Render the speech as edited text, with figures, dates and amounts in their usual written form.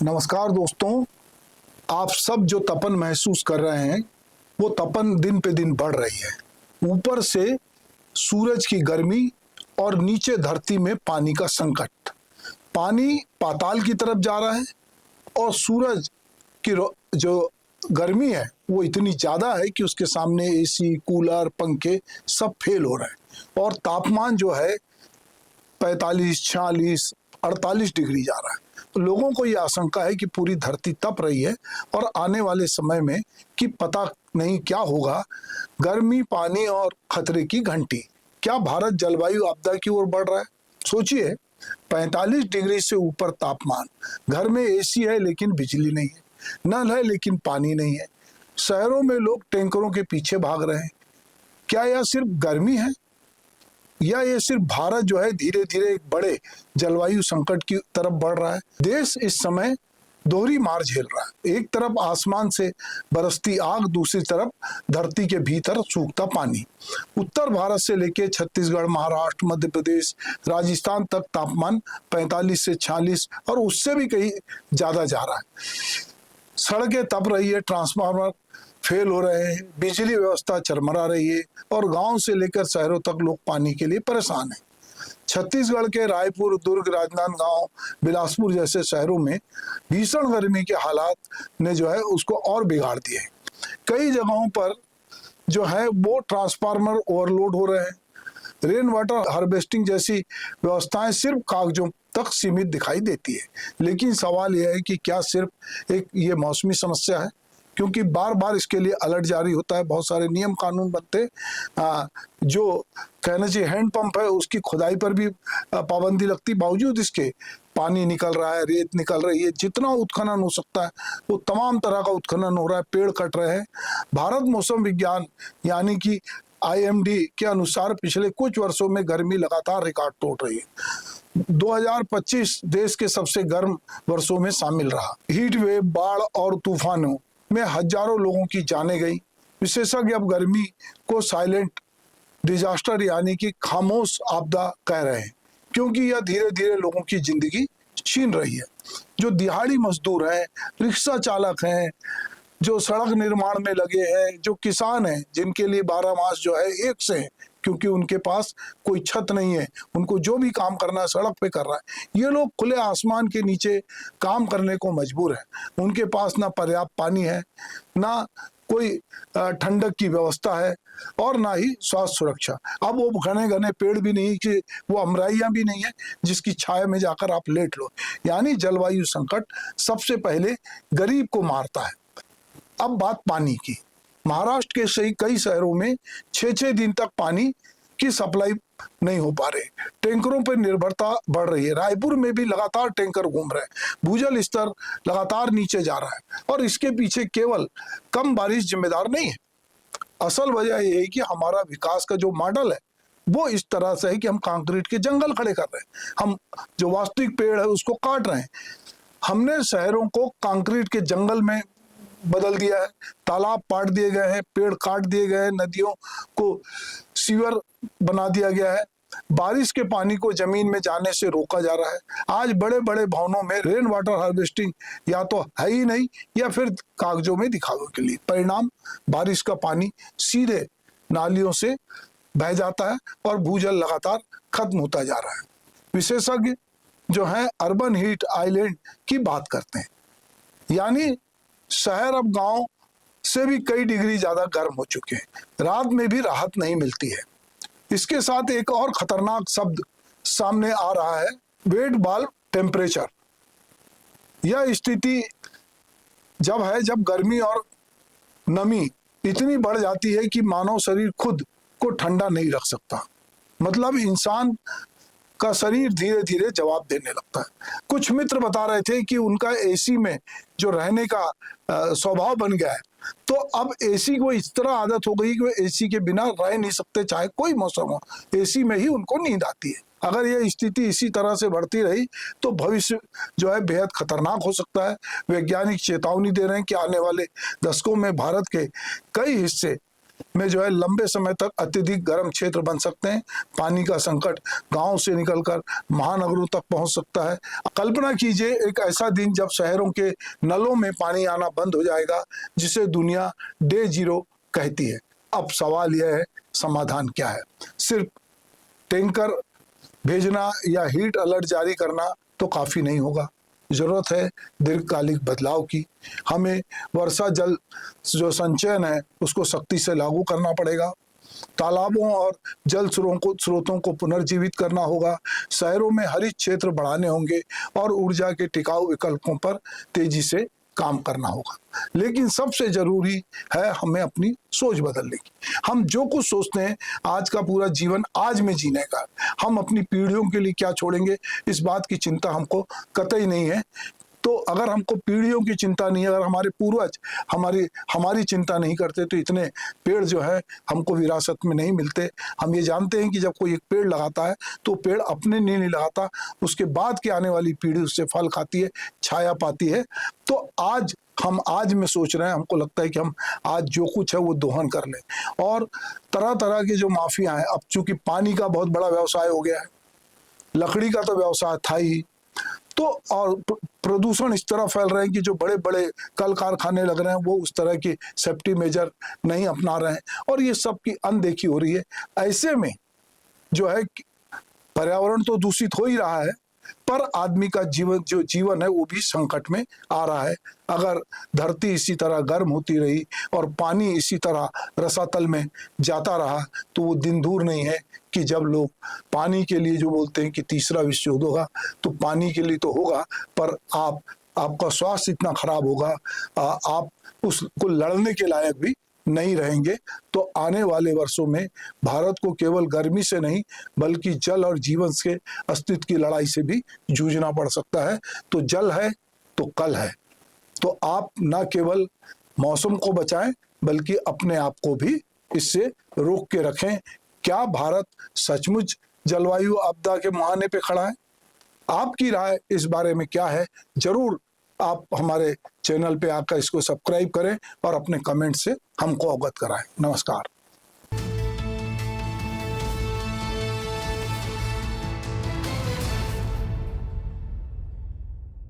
नमस्कार दोस्तों, आप सब जो तपन महसूस कर रहे हैं वो तपन दिन पे दिन बढ़ रही है। ऊपर से सूरज की गर्मी और नीचे धरती में पानी का संकट। पानी पाताल की तरफ जा रहा है और सूरज की जो गर्मी है वो इतनी ज़्यादा है कि उसके सामने एसी, कूलर, पंखे सब फेल हो रहे हैं और तापमान जो है 45, 46, 48 डिग्री जा रहा है। तो लोगों को ये आशंका है कि पूरी धरती तप रही है और आने वाले समय में कि पता नहीं क्या होगा। गर्मी, पानी और खतरे की घंटी। क्या भारत जलवायु आपदा की ओर बढ़ रहा है? सोचिए, 45 डिग्री से ऊपर तापमान, घर में एसी है लेकिन बिजली नहीं है, नल है लेकिन पानी नहीं है, शहरों में लोग टैंकरों के पीछे भाग रहे हैं। क्या यह सिर्फ गर्मी है या ये सिर्फ भारत जो है धीरे धीरे एक बड़े जलवायु संकट की तरफ बढ़ रहा है? देश इस समय दोहरी मार झेल रहा है। एक तरफ आसमान से बरसती आग, दूसरी तरफ धरती के भीतर सूखता पानी। उत्तर भारत से लेकर छत्तीसगढ़, महाराष्ट्र, मध्य प्रदेश, राजस्थान तक तापमान 45 से 46 और उससे भी कहीं ज्यादा जा रहा है। सड़कें तप रही है, ट्रांसफार्मर फेल हो रहे हैं, बिजली व्यवस्था चरमरा रही है और गांव से लेकर शहरों तक लोग पानी के लिए परेशान हैं। छत्तीसगढ़ के रायपुर, दुर्ग, राजनांदगांव, बिलासपुर जैसे शहरों में भीषण गर्मी के हालात ने जो है उसको और बिगाड़ दिए। कई जगहों पर जो है वो ट्रांसफार्मर ओवरलोड हो रहे हैं। रेन वाटर हार्वेस्टिंग जैसी व्यवस्थाएं सिर्फ कागजों तक सीमित दिखाई देती है। लेकिन सवाल यह है कि क्या सिर्फ एक ये मौसमी समस्या है? क्योंकि बार बार इसके लिए अलर्ट जारी होता है, बहुत सारे नियम कानून बनते, जो कहना चाहिए हैंडपंप है उसकी खुदाई पर भी पाबंदी लगती, बावजूद इसके पानी निकल रहा है, रेत निकल रही है, जितना उत्खनन हो सकता है वो तमाम तरह का उत्खनन हो रहा है, पेड़ कट रहे हैं। भारत मौसम विज्ञान यानी कि IMD के अनुसार पिछले कुछ वर्षों में गर्मी लगातार रिकॉर्ड तोड़ रही है। 2025 देश के सबसे गर्म वर्षों में शामिल रहा। हीट वेव, बाढ़ और तूफानों में हजारों लोगों की जानें गई। विशेषज्ञ अब गर्मी को साइलेंट डिजास्टर यानी कि खामोश आपदा कह रहे हैं, क्योंकि यह धीरे धीरे लोगों की जिंदगी छीन रही है। जो दिहाड़ी मजदूर हैं, रिक्शा चालक हैं, जो सड़क निर्माण में लगे हैं, जो किसान हैं, जिनके लिए 12 मास जो है एक से है, क्योंकि उनके पास कोई छत नहीं है, उनको जो भी काम करना है सड़क पे कर रहा है। ये लोग खुले आसमान के नीचे काम करने को मजबूर है। उनके पास ना पर्याप्त पानी है, ना कोई ठंडक की व्यवस्था है और ना ही स्वास्थ्य सुरक्षा। अब वो घने घने पेड़ भी नहीं, कि वो अमराइयां भी नहीं है जिसकी छाया में जाकर आप लेट लो। यानी जलवायु संकट सबसे पहले गरीब को मारता है। अब बात पानी की। महाराष्ट्र के कई शहरों में 6-6 दिन तक पानी की सप्लाई नहीं हो पा रहे, टैंकरों पर निर्भरता बढ़ रही है। रायपुर में भी लगातार टैंकर घूम रहे हैं, भूजल स्तर लगातार नीचे जा रहा है और इसके पीछे केवल कम बारिश जिम्मेदार नहीं है। असल वजह यह है कि हमारा विकास का जो मॉडल है वो इस तरह से है कि हम कंक्रीट के जंगल खड़े कर रहे हैं, हम जो वास्तविक पेड़ है उसको काट रहे हैं। हमने शहरों को कंक्रीट के जंगल में बदल दिया है, तालाब पाट दिए गए हैं, पेड़ काट दिए गए हैं, नदियों को सीवर बना दिया गया है, बारिश के पानी को जमीन में जाने से रोका जा रहा है। आज बड़े बड़े भवनों में रेन वाटर हार्वेस्टिंग या तो है ही नहीं या फिर कागजों में दिखावे के लिए। परिणाम, बारिश का पानी सीधे नालियों से बह जाता है और भूजल लगातार खत्म होता जा रहा है। विशेषज्ञ जो है अर्बन हीट आइलैंड की बात करते हैं, यानी शहर अब गांव से भी कई डिग्री ज्यादा गर्म हो चुके हैं, रात में भी राहत नहीं मिलती है। इसके साथ एक और खतरनाक शब्द सामने आ रहा है, वेट बल्ब टेम्परेचर। यह स्थिति जब गर्मी और नमी इतनी बढ़ जाती है कि मानव शरीर खुद को ठंडा नहीं रख सकता। मतलब इंसान का शरीर धीरे धीरे जवाब देने लगता है। कुछ मित्र बता रहे थे कि उनका एसी में जो रहने का स्वभाव बन गया है, तो अब एसी को इस तरह आदत हो गई कि वो एसी के बिना रह नहीं सकते, चाहे कोई मौसम हो, एसी में ही उनको नींद आती है। अगर यह स्थिति इसी तरह से बढ़ती रही तो भविष्य जो है बेहद खतरनाक हो सकता है। वैज्ञानिक चेतावनी दे रहे हैं कि आने वाले दशकों में भारत के कई हिस्से में जो है लंबे समय तक अत्यधिक गर्म क्षेत्र बन सकते हैं। पानी का संकट गांव से निकलकर महानगरों तक पहुंच सकता है। कल्पना कीजिए एक ऐसा दिन जब शहरों के नलों में पानी आना बंद हो जाएगा, जिसे दुनिया डे जीरो कहती है। अब सवाल यह है, समाधान क्या है? सिर्फ टैंकर भेजना या हीट अलर्ट जारी करना तो काफी नहीं होगा। जरूरत है दीर्घकालिक बदलाव की। हमें वर्षा जल जो संचयन है उसको सख्ती से लागू करना पड़ेगा। तालाबों और जल स्रोतों को पुनर्जीवित करना होगा। शहरों में हरित क्षेत्र बढ़ाने होंगे और ऊर्जा के टिकाऊ विकल्पों पर तेजी से काम करना होगा। लेकिन सबसे जरूरी है हमें अपनी सोच बदलने की। हम जो कुछ सोचते हैं आज का पूरा जीवन आज में जीने का, हम अपनी पीढ़ियों के लिए क्या छोड़ेंगे इस बात की चिंता हमको कतई नहीं है। तो अगर हमको पीढ़ियों की चिंता नहीं है, अगर हमारे पूर्वज हमारी चिंता नहीं करते तो इतने पेड़ जो है हमको विरासत में नहीं मिलते। हम ये जानते हैं कि जब कोई एक पेड़ लगाता है तो पेड़ अपने लिए नहीं लगाता, उसके बाद की आने वाली पीढ़ी उससे फल खाती है, छाया पाती है। तो आज में सोच रहे हैं, हमको लगता है कि हम आज जो कुछ है वो दोहन कर लें। और तरह तरह के जो माफिया हैं, अब चूंकि पानी का बहुत बड़ा व्यवसाय हो गया है, लकड़ी का तो व्यवसाय था ही, तो और प्रदूषण इस तरह फैल रहे हैं कि जो बड़े बड़े कल कारखाने लग रहे हैं वो उस तरह की सेफ्टी मेजर नहीं अपना रहे हैं और ये सब की अनदेखी हो रही है। ऐसे में जो है पर्यावरण तो दूषित हो ही रहा है, पर आदमी का जीवन है वो भी संकट में आ रहा है। अगर धरती इसी तरह गर्म होती रही और पानी इसी तरह रसातल में जाता रहा तो वो दिन दूर नहीं है कि जब लोग पानी के लिए जो बोलते हैं कि तीसरा विश्व युद्ध होगा, तो पानी के लिए तो होगा, पर आपका स्वास्थ्य इतना खराब होगा, आप उसको लड़ने के लायक भी नहीं रहेंगे। तो आने वाले वर्षों में भारत को केवल गर्मी से नहीं बल्कि जल और जीवन के अस्तित्व की लड़ाई से भी जूझना पड़ सकता है। तो जल है तो कल है। तो आप न केवल मौसम को बचाएं बल्कि अपने आप को भी इससे रोक के रखें। क्या भारत सचमुच जलवायु आपदा के मुहाने पे खड़ा है? आपकी राय इस बारे में क्या है? जरूर आप हमारे चैनल पे आकर इसको सब्सक्राइब करें और अपने कमेंट से हमको अवगत कराएं। नमस्कार।